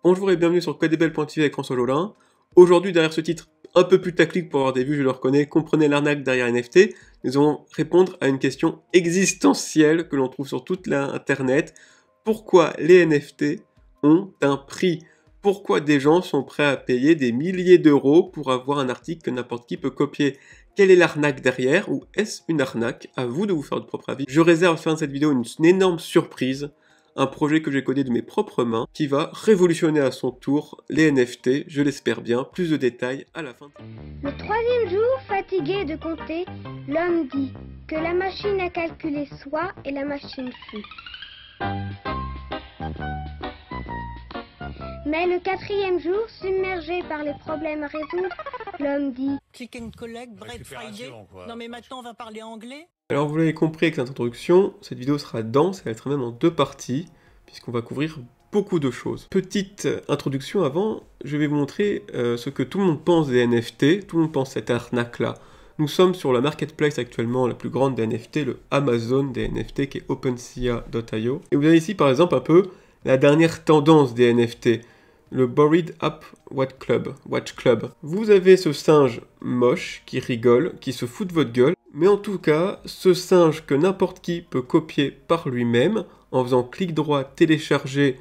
Bonjour et bienvenue sur Codebel.tv avec François Jolin. Aujourd'hui, derrière ce titre un peu plus tactique pour avoir des vues, je le reconnais, comprenez l'arnaque derrière NFT, nous allons répondre à une question existentielle que l'on trouve sur toute l'internet. Pourquoi les NFT ont un prix? Pourquoi des gens sont prêts à payer des milliers d'euros pour avoir un article que n'importe qui peut copier? Quelle est l'arnaque derrière? Ou est-ce une arnaque? À vous de vous faire votre propre avis. Je réserve à la fin de cette vidéo une énorme surprise. Un projet que j'ai codé de mes propres mains, qui va révolutionner à son tour les NFT, je l'espère bien. Plus de détails à la fin. Le troisième jour, fatigué de compter, l'homme dit que la machine a calculé soit et la machine fut. Mais le quatrième jour, submergé par les problèmes à résoudre, l'homme dit Click and collect, Bread Friday. Non mais maintenant on va parler anglais. Alors vous l'avez compris avec cette introduction, cette vidéo sera dense, elle sera même en deux parties, puisqu'on va couvrir beaucoup de choses. Petite introduction avant, je vais vous montrer ce que tout le monde pense des NFT, tout le monde pense cette arnaque-là. Nous sommes sur la marketplace actuellement la plus grande des NFT, le Amazon des NFT, qui est OpenSea.io. Et vous avez ici par exemple un peu la dernière tendance des NFT, le Bored Ape Watch Club. Vous avez ce singe moche qui rigole, qui se fout de votre gueule, mais en tout cas, ce singe que n'importe qui peut copier par lui-même, en faisant clic droit, télécharger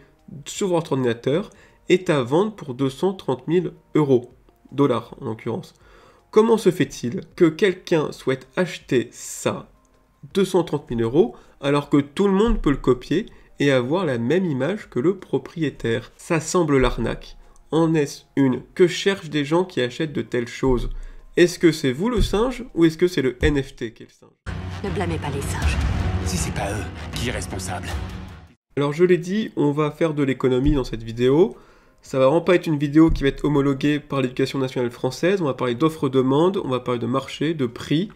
sur votre ordinateur, est à vendre pour 230 000 euros, dollars en l'occurrence. Comment se fait-il que quelqu'un souhaite acheter ça, 230 000 euros, alors que tout le monde peut le copier et avoir la même image que le propriétaire? Ça semble l'arnaque. En est-ce une? Que cherchent des gens qui achètent de telles choses? Est-ce que c'est vous le singe ou est-ce que c'est le NFT qui est le singe? Ne blâmez pas les singes. Si c'est pas eux, qui est responsable? Alors je l'ai dit, on va faire de l'économie dans cette vidéo. Ça va vraiment pas être une vidéo qui va être homologuée par l'éducation nationale française. On va parler d'offres-demande, on va parler de marché, de prix.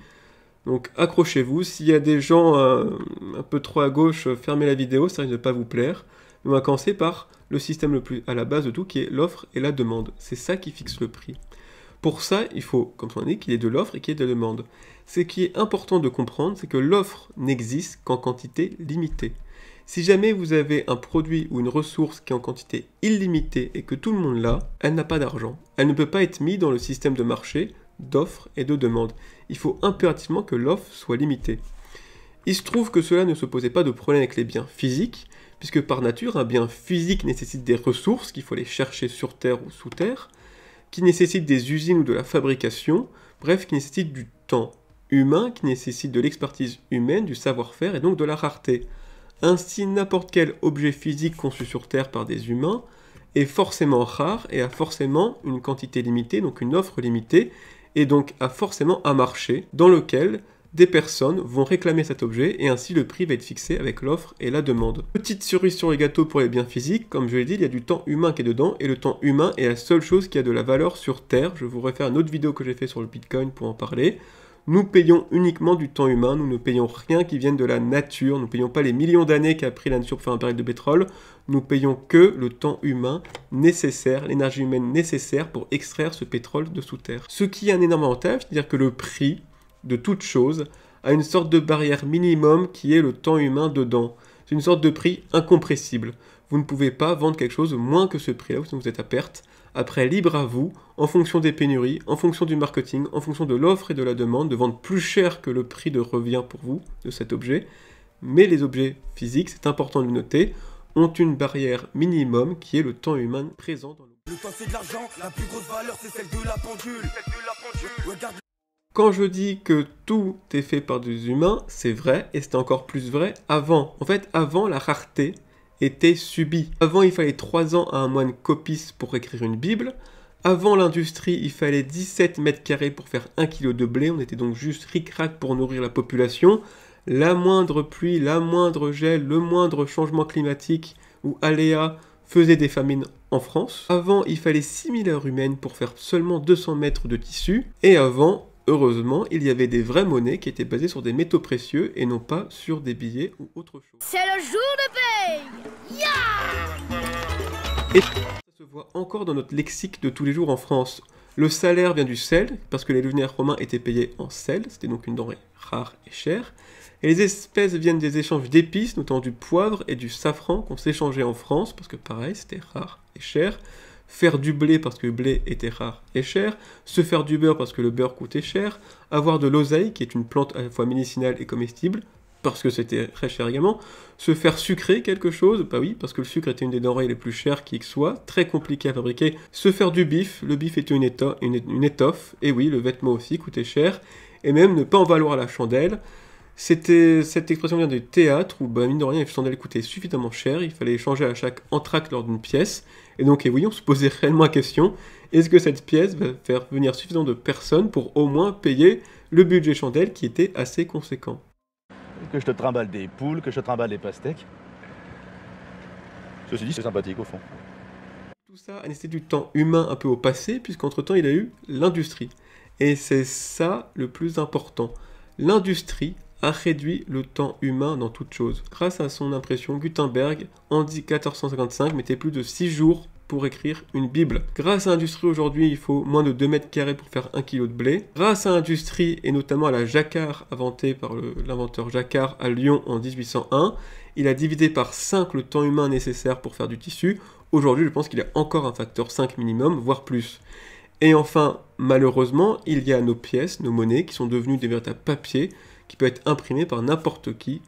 Donc accrochez-vous, s'il y a des gens un peu trop à gauche, fermez la vidéo, ça risque de pas vous plaire. Mais on va commencer par le système le plus à la base de tout, qui est l'offre et la demande. C'est ça qui fixe le prix. Pour ça, il faut, comme on dit, qu'il y ait de l'offre et qu'il y ait de la demande. Ce qui est important de comprendre, c'est que l'offre n'existe qu'en quantité limitée. Si jamais vous avez un produit ou une ressource qui est en quantité illimitée et que tout le monde l'a, elle n'a pas d'argent. Elle ne peut pas être mise dans le système de marché d'offre et de demande. Il faut impérativement que l'offre soit limitée. Il se trouve que cela ne se posait pas de problème avec les biens physiques, puisque par nature, un bien physique nécessite des ressources qu'il faut aller chercher sur terre ou sous terre, qui nécessite des usines ou de la fabrication, bref, qui nécessite du temps humain, qui nécessite de l'expertise humaine, du savoir-faire et donc de la rareté. Ainsi, n'importe quel objet physique conçu sur Terre par des humains est forcément rare et a forcément une quantité limitée, donc une offre limitée, et donc a forcément un marché dans lequel des personnes vont réclamer cet objet et ainsi le prix va être fixé avec l'offre et la demande. Petite cerise sur les gâteaux pour les biens physiques, comme je l'ai dit, il y a du temps humain qui est dedans et le temps humain est la seule chose qui a de la valeur sur Terre. Je vous réfère à une autre vidéo que j'ai fait sur le Bitcoin pour en parler. Nous payons uniquement du temps humain, nous ne payons rien qui vienne de la nature, nous ne payons pas les millions d'années qu'a pris la nature pour faire un baril de pétrole, nous payons que le temps humain nécessaire, l'énergie humaine nécessaire pour extraire ce pétrole de sous terre. Ce qui est un énorme avantage, c'est-à-dire que le prix de toute chose a une sorte de barrière minimum qui est le temps humain dedans. C'est une sorte de prix incompressible. Vous ne pouvez pas vendre quelque chose moins que ce prix-là, sinon vous êtes à perte. Après, libre à vous, en fonction des pénuries, en fonction du marketing, en fonction de l'offre et de la demande, de vendre plus cher que le prix de revient pour vous de cet objet. Mais les objets physiques, c'est important de le noter, ont une barrière minimum qui est le temps humain présent dans le... Le temps c'est de l'argent, la plus grosse valeur c'est celle de la pendule. Regarde. Quand je dis que tout est fait par des humains, c'est vrai, et c'était encore plus vrai avant. En fait, avant, la rareté était subie. Avant, il fallait 3 ans à un moine copiste pour écrire une Bible. Avant l'industrie, il fallait 17 mètres carrés pour faire 1 kilo de blé. On était donc juste ric-rac pour nourrir la population. La moindre pluie, la moindre gel, le moindre changement climatique ou aléa faisait des famines en France. Avant, il fallait 6000 heures humaines pour faire seulement 200 mètres de tissu. Et avant, heureusement, il y avait des vraies monnaies qui étaient basées sur des métaux précieux et non pas sur des billets ou autre chose. c'est le jour de paye. Et ça se voit encore dans notre lexique de tous les jours en France. Le salaire vient du sel, parce que les legionnaires romains étaient payés en sel, c'était donc une denrée rare et chère. Et les espèces viennent des échanges d'épices, notamment du poivre et du safran qu'on s'échangeait en France, parce que pareil, c'était rare et cher. Faire du blé parce que le blé était rare et cher, se faire du beurre parce que le beurre coûtait cher, avoir de l'oseille, qui est une plante à la fois médicinale et comestible, parce que c'était très cher également, se faire sucrer quelque chose, bah oui, parce que le sucre était une des denrées les plus chères qui soit, très compliqué à fabriquer, se faire du bif, le bif était une étoffe, et oui, le vêtement aussi coûtait cher, et même ne pas en valoir la chandelle. Cette expression vient du théâtre où, bah, mine de rien, les chandelles coûtaient suffisamment cher, il fallait échanger à chaque entracte lors d'une pièce, et donc, et oui, on se posait réellement la question, est-ce que cette pièce va faire venir suffisamment de personnes pour au moins payer le budget chandelle qui était assez conséquent? Que je te trimballe des poules, que je te trimballe des pastèques. Ceci dit, c'est sympathique au fond. Tout ça a nécessité du temps humain un peu au passé, puisqu'entre-temps, il y a eu l'industrie. Et c'est ça le plus important. L'industrie a réduit le temps humain dans toute chose. Grâce à son impression, Gutenberg, en 1455, mettait plus de 6 jours pour écrire une Bible. Grâce à l'industrie, aujourd'hui, il faut moins de 2 mètres carrés pour faire 1 kg de blé. Grâce à l'industrie, et notamment à la jacquard inventée par l'inventeur Jacquard à Lyon en 1801, il a divisé par 5 le temps humain nécessaire pour faire du tissu. Aujourd'hui, je pense qu'il y a encore un facteur 5 minimum, voire plus. Et enfin, malheureusement, il y a nos pièces, nos monnaies, qui sont devenues des véritables papiers, qui peuvent être imprimés par n'importe qui,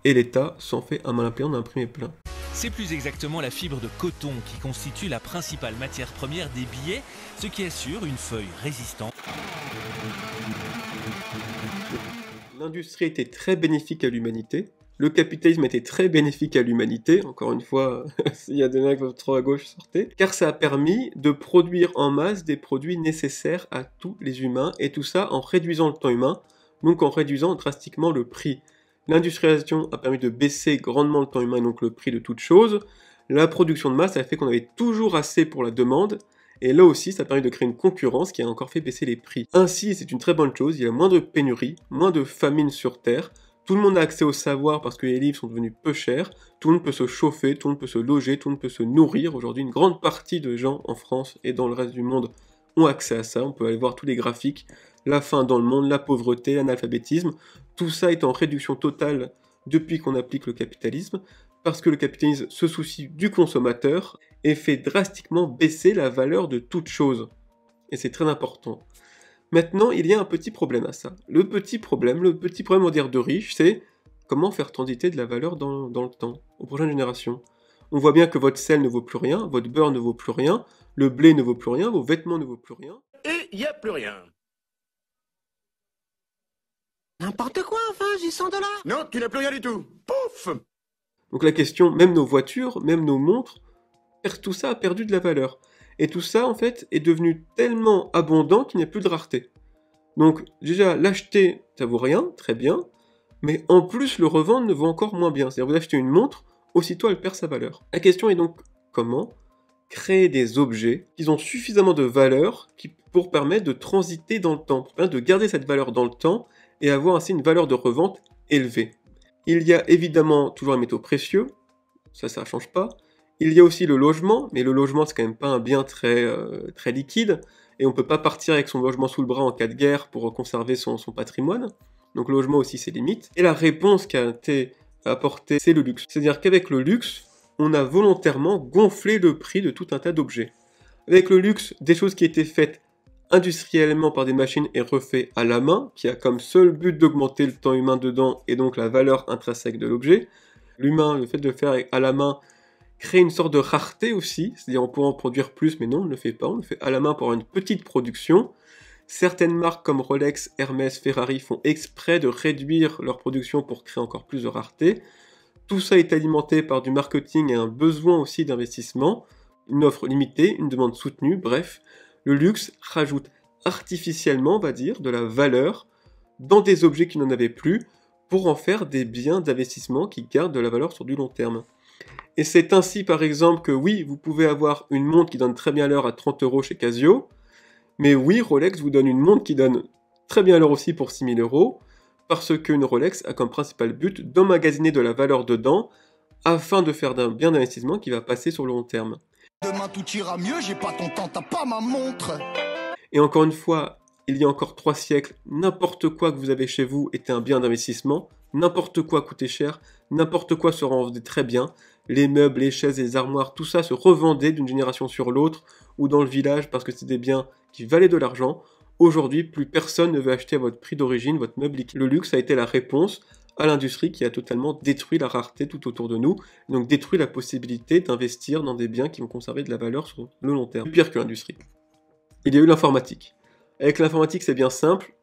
et l'État s'en fait un malin plaisir d'en imprimer plein. C'est plus exactement la fibre de coton qui constitue la principale matière première des billets, ce qui assure une feuille résistante. L'industrie était très bénéfique à l'humanité. Le capitalisme était très bénéfique à l'humanité. Encore une fois, s'il y a des mecs trop à gauche, sortez. Car ça a permis de produire en masse des produits nécessaires à tous les humains, et tout ça en réduisant le temps humain, donc en réduisant drastiquement le prix. L'industrialisation a permis de baisser grandement le temps humain et donc le prix de toute chose. La production de masse a fait qu'on avait toujours assez pour la demande, et là aussi ça a permis de créer une concurrence qui a encore fait baisser les prix. Ainsi, c'est une très bonne chose, il y a moins de pénurie, moins de famine sur Terre, tout le monde a accès au savoir parce que les livres sont devenus peu chers, tout le monde peut se chauffer, tout le monde peut se loger, tout le monde peut se nourrir. Aujourd'hui, une grande partie de gens en France et dans le reste du monde ont accès à ça, on peut aller voir tous les graphiques, la faim dans le monde, la pauvreté, l'analphabétisme, tout ça est en réduction totale depuis qu'on applique le capitalisme, parce que le capitalisme se soucie du consommateur et fait drastiquement baisser la valeur de toute chose. Et c'est très important. Maintenant, il y a un petit problème à ça. Le petit problème, on va dire de riche, c'est comment faire transiter de la valeur dans le temps, aux prochaines générations. On voit bien que votre sel ne vaut plus rien, votre beurre ne vaut plus rien, le blé ne vaut plus rien, vos vêtements ne vaut plus rien. Et il n'y a plus rien. N'importe quoi, enfin, j'ai 100 $. Non, tu n'as plus rien du tout. Pouf! Donc la question, même nos voitures, même nos montres, tout ça a perdu de la valeur. Et tout ça, en fait, est devenu tellement abondant qu'il n'y a plus de rareté. Donc, déjà, l'acheter, ça vaut rien, très bien, mais en plus, le revendre ne vaut encore moins bien. C'est-à-dire, vous achetez une montre, aussitôt elle perd sa valeur. La question est donc, comment créer des objets qui ont suffisamment de valeur pour permettre de transiter dans le temps, pour permettre de garder cette valeur dans le temps et avoir ainsi une valeur de revente élevée. Il y a évidemment toujours les métaux précieux, ça ne change pas. Il y a aussi le logement, mais le logement c'est quand même pas un bien très liquide, et on peut pas partir avec son logement sous le bras en cas de guerre pour conserver son patrimoine. Donc le logement aussi ses limites. Et la réponse qui a été apportée, c'est le luxe. C'est-à-dire qu'avec le luxe, on a volontairement gonflé le prix de tout un tas d'objets. Avec le luxe, des choses qui étaient faites industriellement par des machines et refait à la main, qui a comme seul but d'augmenter le temps humain dedans et donc la valeur intrinsèque de l'objet. L'humain, le fait de le faire à la main, crée une sorte de rareté aussi, c'est-à-dire on pourrait en produire plus, mais non, on ne le fait pas, on le fait à la main pour avoir une petite production. Certaines marques comme Rolex, Hermès, Ferrari font exprès de réduire leur production pour créer encore plus de rareté. Tout ça est alimenté par du marketing et un besoin aussi d'investissement, une offre limitée, une demande soutenue, bref. Le luxe rajoute artificiellement, on va dire, de la valeur dans des objets qui n'en avaient plus pour en faire des biens d'investissement qui gardent de la valeur sur du long terme. Et c'est ainsi, par exemple, que oui, vous pouvez avoir une montre qui donne très bien l'heure à 30 € chez Casio, mais oui, Rolex vous donne une montre qui donne très bien l'heure aussi pour 6 000 €, parce qu'une Rolex a comme principal but d'emmagasiner de la valeur dedans, afin de faire d'un bien d'investissement qui va passer sur le long terme. Demain tout ira mieux, j'ai pas ton temps, t'as pas ma montre. Et encore une fois, il y a encore 3 siècles, n'importe quoi que vous avez chez vous était un bien d'investissement, n'importe quoi coûtait cher, n'importe quoi se revendait très bien. Les meubles, les chaises, les armoires, tout ça se revendait d'une génération sur l'autre ou dans le village parce que c'était des biens qui valaient de l'argent. Aujourd'hui, plus personne ne veut acheter à votre prix d'origine votre meuble liquide. Le luxe a été la réponse à l'industrie qui a totalement détruit la rareté tout autour de nous, et donc détruit la possibilité d'investir dans des biens qui vont conserver de la valeur sur le long terme. Pire que l'industrie. Il y a eu l'informatique. Avec l'informatique, c'est bien simple.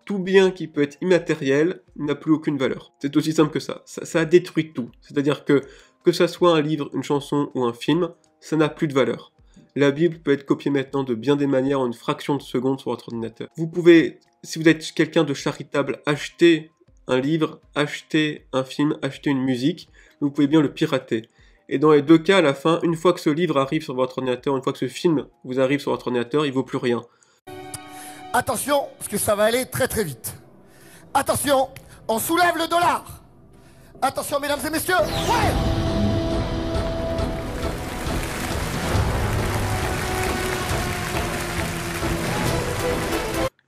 Tout bien qui peut être immatériel n'a plus aucune valeur. C'est aussi simple que ça. Ça a détruit tout. C'est-à-dire que ça soit un livre, une chanson ou un film, ça n'a plus de valeur. La Bible peut être copiée maintenant de bien des manières en une fraction de seconde sur votre ordinateur. Vous pouvez, si vous êtes quelqu'un de charitable, acheter un livre, acheter un film, acheter une musique, vous pouvez bien le pirater. Et dans les deux cas, à la fin, une fois que ce livre arrive sur votre ordinateur, une fois que ce film vous arrive sur votre ordinateur, il vaut plus rien. Attention, parce que ça va aller très très vite. Attention, on soulève le dollar. Attention, mesdames et messieurs. Ouais!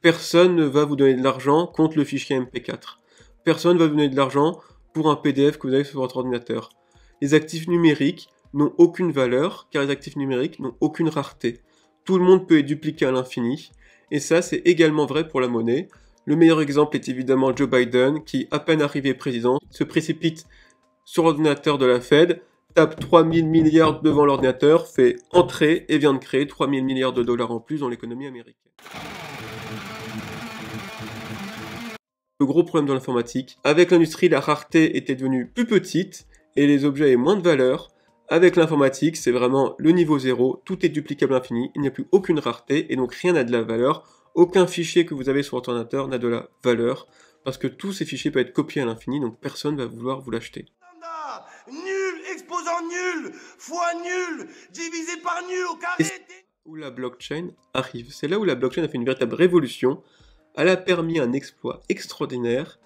Personne ne va vous donner de l'argent contre le fichier MP4. Personne ne va vous donner de l'argent pour un PDF que vous avez sur votre ordinateur. Les actifs numériques n'ont aucune valeur, car les actifs numériques n'ont aucune rareté. Tout le monde peut les dupliquer à l'infini, et ça c'est également vrai pour la monnaie. Le meilleur exemple est évidemment Joe Biden, qui, à peine arrivé président, se précipite sur l'ordinateur de la Fed, tape 3000 milliards devant l'ordinateur, fait entrer et vient de créer 3000 milliards de dollars en plus dans l'économie américaine. Le gros problème de l'informatique, avec l'industrie, la rareté était devenue plus petite et les objets avaient moins de valeur. Avec l'informatique, c'est vraiment le niveau zéro, tout est duplicable à l'infini, il n'y a plus aucune rareté et donc rien n'a de la valeur. Aucun fichier que vous avez sur votre ordinateur n'a de la valeur parce que tous ces fichiers peuvent être copiés à l'infini, donc personne ne va vouloir vous l'acheter. Nul, exposant nul, fois nul, divisé par nul au carré. Où la blockchain arrive. C'est là où la blockchain a fait une véritable révolution. Elle a permis un exploit extraordinaire,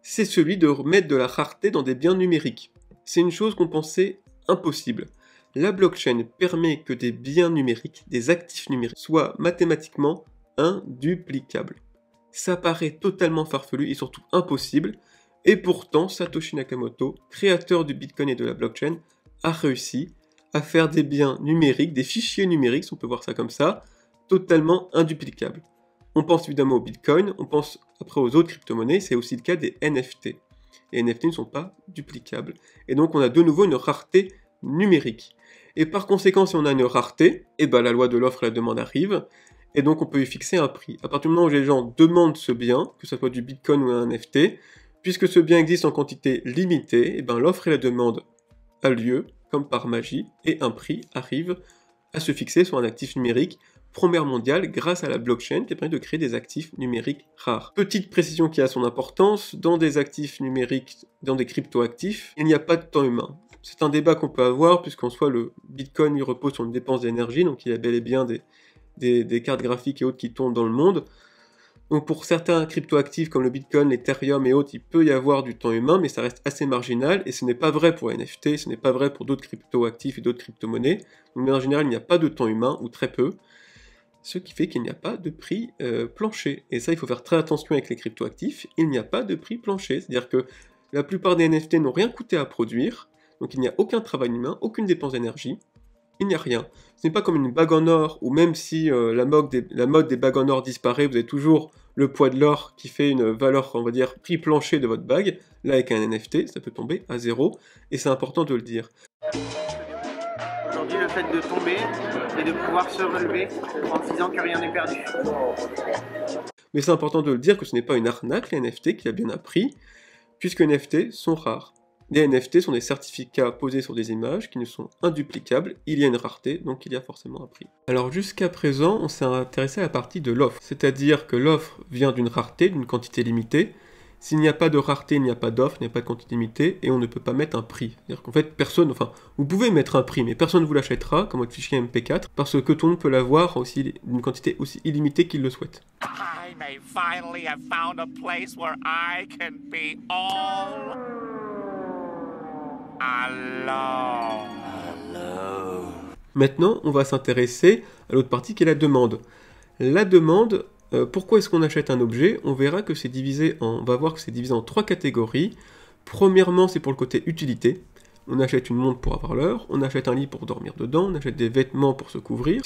c'est celui de remettre de la rareté dans des biens numériques. C'est une chose qu'on pensait impossible. La blockchain permet que des biens numériques, des actifs numériques, soient mathématiquement induplicables. Ça paraît totalement farfelu et surtout impossible, et pourtant Satoshi Nakamoto, créateur du Bitcoin et de la blockchain, a réussi à faire des biens numériques, des fichiers numériques, si on peut voir ça comme ça, totalement induplicables. On pense évidemment au Bitcoin, on pense après aux autres crypto-monnaies, c'est aussi le cas des NFT. Les NFT ne sont pas duplicables. Et donc on a de nouveau une rareté numérique. Et par conséquent, si on a une rareté, et ben la loi de l'offre et la demande arrive, et donc on peut y fixer un prix. À partir du moment où les gens demandent ce bien, que ce soit du Bitcoin ou un NFT, puisque ce bien existe en quantité limitée, et ben l'offre et la demande a lieu, comme par magie, et un prix arrive à se fixer sur un actif numérique, première mondiale, grâce à la blockchain qui permet de créer des actifs numériques rares. Petite précision qui a son importance, dans des actifs numériques, dans des crypto-actifs, il n'y a pas de temps humain. C'est un débat qu'on peut avoir, puisqu'en soi le Bitcoin il repose sur une dépense d'énergie, donc il y a bel et bien des cartes graphiques et autres qui tournent dans le monde. Donc pour certains crypto-actifs comme le Bitcoin, l'Ethereum et autres, il peut y avoir du temps humain, mais ça reste assez marginal, et ce n'est pas vrai pour NFT, ce n'est pas vrai pour d'autres crypto-actifs et d'autres crypto-monnaies. Donc en général, il n'y a pas de temps humain, ou très peu, ce qui fait qu'il n'y a pas de prix plancher. Et ça, il faut faire très attention avec les crypto-actifs, il n'y a pas de prix plancher, c'est-à-dire que la plupart des NFT n'ont rien coûté à produire, donc il n'y a aucun travail humain, aucune dépense d'énergie, il n'y a rien. Ce n'est pas comme une bague en or, où même si la mode des bagues en or disparaît, vous avez toujours le poids de l'or qui fait une valeur, on va dire, prix plancher de votre bague. Là, avec un NFT, ça peut tomber à zéro, et c'est important de le dire. Aujourd'hui, le fait de tomber et de pouvoir se relever en se disant que rien n'est perdu. Mais c'est important de le dire que ce n'est pas une arnaque, les NFT, qui a bien appris, puisque les NFT sont rares. Les NFT sont des certificats posés sur des images qui ne sont induplicables, il y a une rareté, donc il y a forcément un prix. Alors jusqu'à présent, on s'est intéressé à la partie de l'offre, c'est-à-dire que l'offre vient d'une rareté, d'une quantité limitée. S'il n'y a pas de rareté, il n'y a pas d'offre, il n'y a pas de quantité limitée, et on ne peut pas mettre un prix. C'est-à-dire qu'en fait, personne, enfin, vous pouvez mettre un prix, mais personne ne vous l'achètera, comme votre fichier MP4, parce que tout le monde peut l'avoir aussi d'une quantité aussi illimitée qu'il le souhaite. I may finally have found a place where I can be all alone. Maintenant, on va s'intéresser à l'autre partie qui est la demande. La demande, Pourquoi est-ce qu'on achète un objet? On verra que c'est divisé en... On va voir que c'est divisé en 3 catégories. Premièrement, c'est pour le côté utilité. On achète une montre pour avoir l'heure, on achète un lit pour dormir dedans, on achète des vêtements pour se couvrir.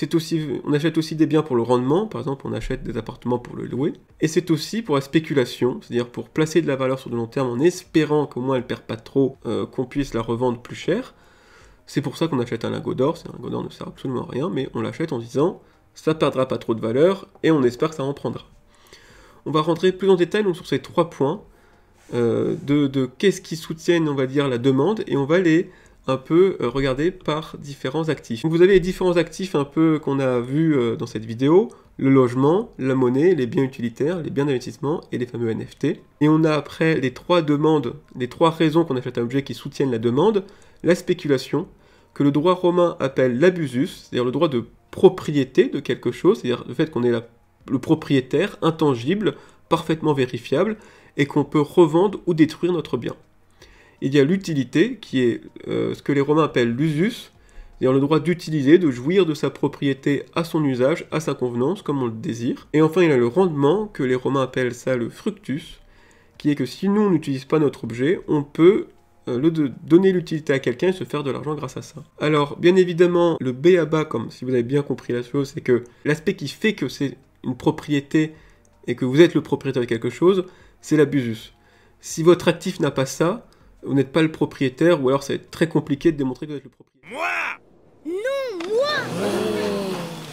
On achète aussi des biens pour le rendement, par exemple on achète des appartements pour le louer. Et c'est aussi pour la spéculation, c'est-à-dire pour placer de la valeur sur de long terme en espérant qu'au moins elle ne perd pas trop, qu'on puisse la revendre plus cher. C'est pour ça qu'on achète un lingot d'or, un lingot d'or ne sert absolument à rien, mais on l'achète en disant ça perdra pas trop de valeur et on espère que ça en prendra. On va rentrer plus en détail donc, sur ces 3 points. De qu'est-ce qui soutiennent, on va dire, la demande, et on va les un peu regarder par différents actifs. Donc vous avez les différents actifs un peu qu'on a vus dans cette vidéo, le logement, la monnaie, les biens utilitaires, les biens d'investissement et les fameux NFT. Et on a après les 3 demandes, les 3 raisons qu'on achète un objet qui soutiennent la demande, la spéculation, que le droit romain appelle l'abusus, c'est-à-dire le droit de propriété de quelque chose, c'est-à-dire le fait qu'on est le propriétaire intangible, parfaitement vérifiable, et qu'on peut revendre ou détruire notre bien. Il y a l'utilité, qui est ce que les Romains appellent l'usus, c'est-à-dire le droit d'utiliser, de jouir de sa propriété à son usage, à sa convenance, comme on le désire. Et enfin, il y a le rendement, que les Romains appellent ça le fructus, qui est que si nous, on n'utilise pas notre objet, on peut donner l'utilité à quelqu'un et se faire de l'argent grâce à ça. Alors, bien évidemment, le B à bas, comme si vous avez bien compris la chose, c'est que l'aspect qui fait que c'est une propriété et que vous êtes le propriétaire de quelque chose, c'est l'abusus. Si votre actif n'a pas ça, vous n'êtes pas le propriétaire, ou alors ça va être très compliqué de démontrer que vous êtes le propriétaire. Moi! Non, moi!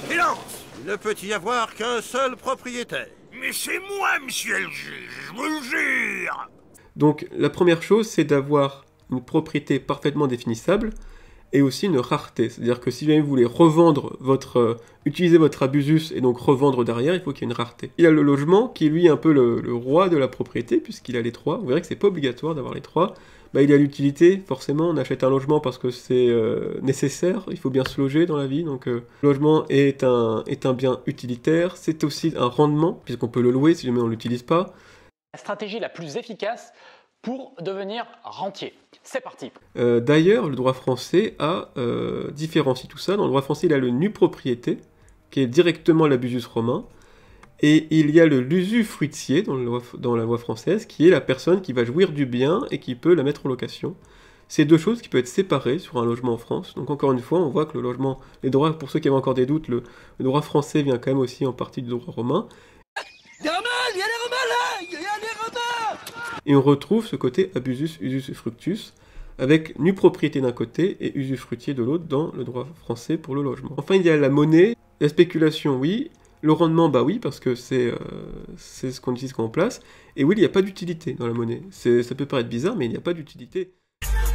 Silence! Il ne peut y avoir qu'un seul propriétaire. Mais c'est moi, monsieur le juge, je vous le jure! Donc la première chose, c'est d'avoir une propriété parfaitement définissable, et aussi une rareté. C'est-à-dire que si jamais vous voulez revendre utiliser votre abusus et donc revendre derrière, il faut qu'il y ait une rareté. Il y a le logement qui est lui un peu le roi de la propriété, puisqu'il a les 3. Vous verrez que c'est pas obligatoire d'avoir les 3. Il a l'utilité, forcément, on achète un logement parce que c'est nécessaire, il faut bien se loger dans la vie, donc le logement est un bien utilitaire, c'est aussi un rendement, puisqu'on peut le louer si jamais on ne l'utilise pas. La stratégie la plus efficace pour devenir rentier. C'est parti. D'ailleurs, le droit français différencie tout ça. Dans le droit français, il y a le nu-propriété, qui est directement l'abusus romain, et il y a le l'usufruitier dans la loi française, qui est la personne qui va jouir du bien et qui peut la mettre en location. C'est 2 choses qui peuvent être séparées sur un logement en France. Donc encore une fois, on voit que le logement, les droits, pour ceux qui avaient encore des doutes, le droit français vient quand même aussi en partie du droit romain. Il y a les Romains là! Il y a les Romains! Et on retrouve ce côté abusus, usus fructus, avec nu-propriété d'un côté et usufruitier de l'autre dans le droit français pour le logement. Enfin, il y a la monnaie, la spéculation, oui, le rendement, bah oui, parce que c'est ce qu'on utilise quand on place, et oui, il n'y a pas d'utilité dans la monnaie. Ça peut paraître bizarre, mais il n'y a pas d'utilité.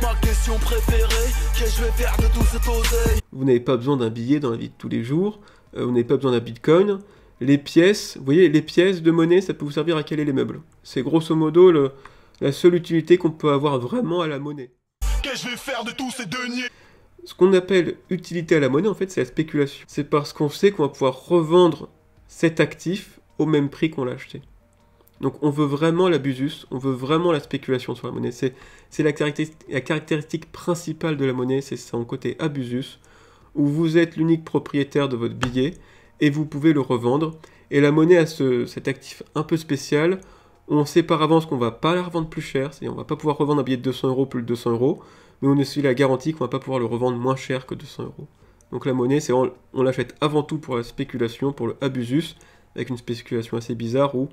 Ma question préférée, qu'est-ce que je vais faire de tout cet oseille? Vous n'avez pas besoin d'un billet dans la vie de tous les jours, vous n'avez pas besoin d'un bitcoin. Les pièces, vous voyez, les pièces de monnaie, ça peut vous servir à caler les meubles. C'est grosso modo la seule utilité qu'on peut avoir vraiment à la monnaie. Qu'est-ce que je vais faire de tous ces deniers? Ce qu'on appelle utilité à la monnaie, en fait, c'est la spéculation. C'est parce qu'on sait qu'on va pouvoir revendre cet actif au même prix qu'on l'a acheté. Donc on veut vraiment l'abusus, on veut vraiment la spéculation sur la monnaie. C'est la caractéristique principale de la monnaie, c'est son côté abusus, où vous êtes l'unique propriétaire de votre billet, et vous pouvez le revendre. Et la monnaie a cet actif un peu spécial, où on sait par avance qu'on ne va pas la revendre plus cher, c'est-à-dire on ne va pas pouvoir revendre un billet de 200 € plus de 200 €, mais on a aussi la garantie qu'on ne va pas pouvoir le revendre moins cher que 200 €. Donc la monnaie, on l'achète avant tout pour la spéculation, pour le abusus, avec une spéculation assez bizarre où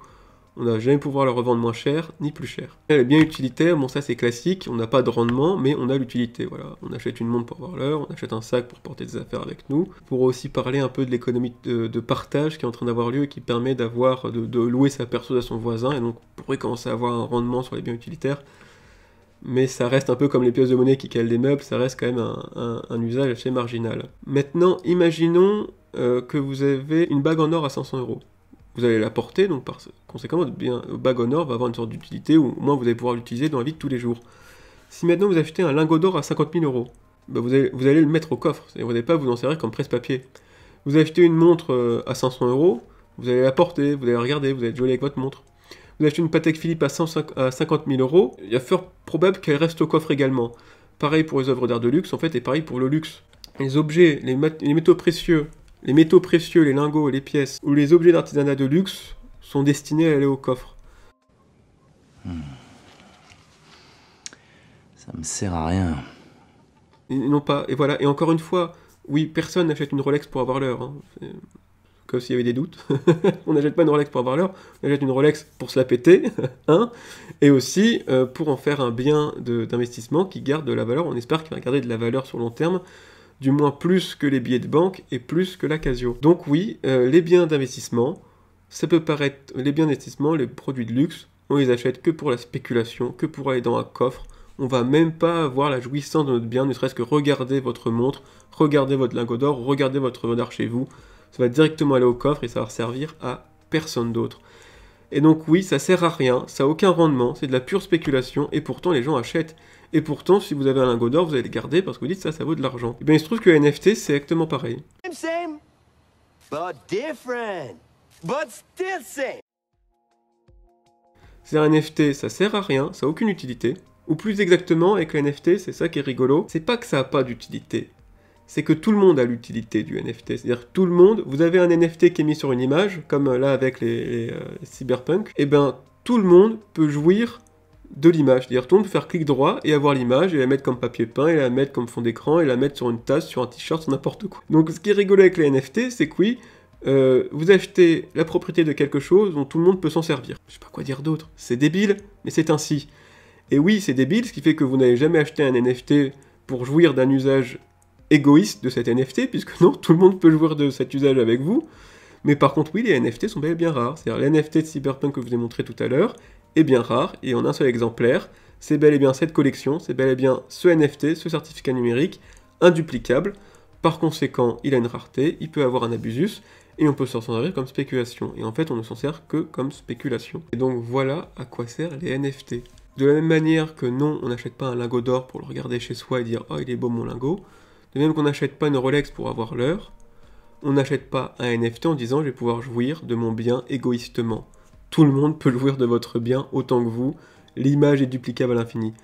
on n'a jamais pouvoir la revendre moins cher, ni plus cher. Elle est bien utilitaire, bon ça c'est classique, on n'a pas de rendement, mais on a l'utilité, voilà. On achète une montre pour avoir l'heure, on achète un sac pour porter des affaires avec nous. Pour aussi parler un peu de l'économie de partage qui est en train d'avoir lieu et qui permet de louer sa perceuse à son voisin, et donc on pourrait commencer à avoir un rendement sur les biens utilitaires. Mais ça reste un peu comme les pièces de monnaie qui calent des meubles, ça reste quand même un usage assez marginal. Maintenant, imaginons que vous avez une bague en or à 500 €. Vous allez la porter, donc par conséquent, votre bague en or va avoir une sorte d'utilité, ou au moins vous allez pouvoir l'utiliser dans la vie de tous les jours. Si maintenant vous achetez un lingot d'or à 50 000 €, bah vous allez le mettre au coffre, c'est-à-dire vous n'allez pas vous en servir comme presse-papier. Vous achetez une montre à 500 €, vous allez la porter, vous allez la regarder, vous allez être joli avec votre montre. Vous achetez une Patek Philippe à 50 000 €, il y a fort probable qu'elle reste au coffre également. Pareil pour les œuvres d'art de luxe, en fait, et pareil pour le luxe. Les objets, les métaux précieux, les lingots, les pièces, ou les objets d'artisanat de luxe, sont destinés à aller au coffre. Ça me sert à rien. Et non pas, et voilà, et encore une fois, oui, personne n'achète une Rolex pour avoir l'heure, hein. Comme s'il y avait des doutes. On n'achète pas une Rolex pour avoir l'heure, on achète une Rolex pour se la péter, hein, et aussi pour en faire un bien d'investissement qui garde de la valeur, on espère qu'il va garder de la valeur sur long terme, du moins plus que les billets de banque et plus que la Casio. Donc oui, les biens d'investissement, ça peut paraître, les biens d'investissement, les produits de luxe, on les achète que pour la spéculation, que pour aller dans un coffre. On va même pas avoir la jouissance de notre bien, ne serait-ce que regarder votre montre, regarder votre lingot d'or, regarder votre œuvre d'art chez vous. Ça va directement aller au coffre et ça va servir à personne d'autre. Et donc oui, ça sert à rien, ça n'a aucun rendement, c'est de la pure spéculation, et pourtant les gens achètent. Et pourtant, si vous avez un lingot d'or, vous allez le garder parce que vous dites ça vaut de l'argent. Et bien il se trouve que NFT, c'est exactement pareil. Same, but different, but still same. C'est un NFT, ça sert à rien, ça n'a aucune utilité. Ou plus exactement, avec le NFT, c'est ça qui est rigolo, c'est pas que ça n'a pas d'utilité, c'est que tout le monde a l'utilité du NFT. C'est-à-dire que tout le monde, vous avez un NFT qui est mis sur une image, comme là avec les cyberpunk, et ben tout le monde peut jouir de l'image. C'est-à-dire tout le monde peut faire clic droit et avoir l'image, et la mettre comme papier peint, et la mettre comme fond d'écran, et la mettre sur une tasse, sur un t-shirt, sur n'importe quoi. Donc ce qui est rigolo avec les NFT, c'est que oui, vous achetez la propriété de quelque chose dont tout le monde peut s'en servir. Je sais pas quoi dire d'autre. C'est débile, mais c'est ainsi. Et oui, c'est débile, ce qui fait que vous n'avez jamais acheté un NFT pour jouir d'un usage égoïste de cet NFT, puisque non, tout le monde peut jouir de cet usage avec vous. Mais par contre, oui, les NFT sont bel et bien rares. C'est-à-dire, l'NFT de Cyberpunk que je vous ai montré tout à l'heure est bien rare, et en un seul exemplaire, c'est bel et bien cette collection, c'est bel et bien ce NFT, ce certificat numérique, induplicable. Par conséquent, il a une rareté, il peut avoir un abusus, et on peut s'en servir comme spéculation. Et en fait, on ne s'en sert que comme spéculation. Et donc voilà à quoi servent les NFT. De la même manière que non, on n'achète pas un lingot d'or pour le regarder chez soi et dire « Oh, il est beau mon lingot », de même qu'on n'achète pas une Rolex pour avoir l'heure, on n'achète pas un NFT en disant « Je vais pouvoir jouir de mon bien égoïstement ». Tout le monde peut jouir de votre bien autant que vous, l'image est duplicable à l'infini.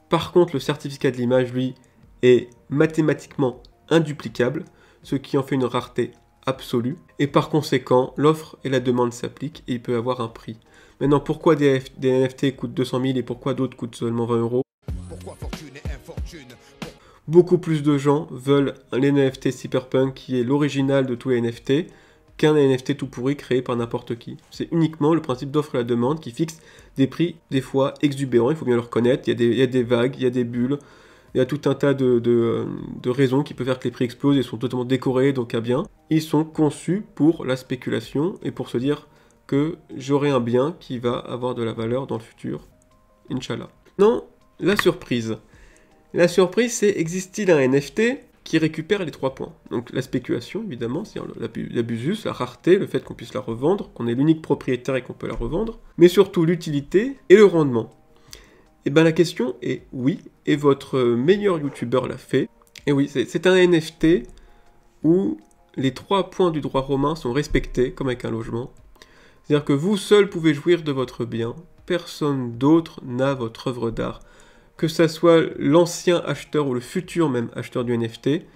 Par contre, le certificat de l'image, lui, est mathématiquement induplicable, ce qui en fait une rareté absolue, et par conséquent, l'offre et la demande s'appliquent et il peut avoir un prix. Maintenant, pourquoi des NFT coûtent 200 000 et pourquoi d'autres coûtent seulement 20 €? Beaucoup plus de gens veulent les NFT Cyberpunk, qui est l'original de tous les NFT, qu'un NFT tout pourri créé par n'importe qui. C'est uniquement le principe d'offre et la demande qui fixe des prix, des fois, exubérants, il faut bien le reconnaître. Il y a des vagues, il y a des bulles, il y a tout un tas de raisons qui peuvent faire que les prix explosent et sont totalement décorés, donc à bien. Ils sont conçus pour la spéculation et pour se dire que j'aurai un bien qui va avoir de la valeur dans le futur. Inch'Allah. Non, la surprise. La surprise, c'est existe-t-il un NFT qui récupère les 3 points? Donc la spéculation, évidemment, c'est-à-dire l'abusus, la rareté, le fait qu'on puisse la revendre, qu'on est l'unique propriétaire et qu'on peut la revendre, mais surtout l'utilité et le rendement. Et bien la question est oui, et votre meilleur youtubeur l'a fait. Et oui, c'est un NFT où les 3 points du droit romain sont respectés, comme avec un logement. C'est-à-dire que vous seul pouvez jouir de votre bien, personne d'autre n'a votre œuvre d'art. Que ça soit l'ancien acheteur ou le futur même acheteur du NFT,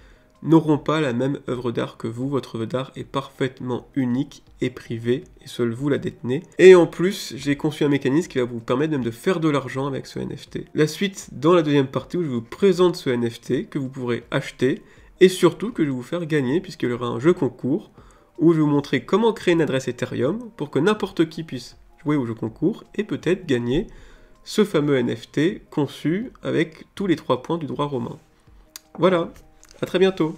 n'auront pas la même œuvre d'art que vous. Votre œuvre d'art est parfaitement unique et privée, et seul vous la détenez. Et en plus, j'ai conçu un mécanisme qui va vous permettre même de faire de l'argent avec ce NFT. La suite dans la deuxième partie où je vous présente ce NFT que vous pourrez acheter, et surtout que je vais vous faire gagner, puisqu'il y aura un jeu concours, où je vais vous montrer comment créer une adresse Ethereum, pour que n'importe qui puisse jouer au jeu concours, et peut-être gagner ce fameux NFT conçu avec tous les 3 points du droit romain. Voilà, à très bientôt.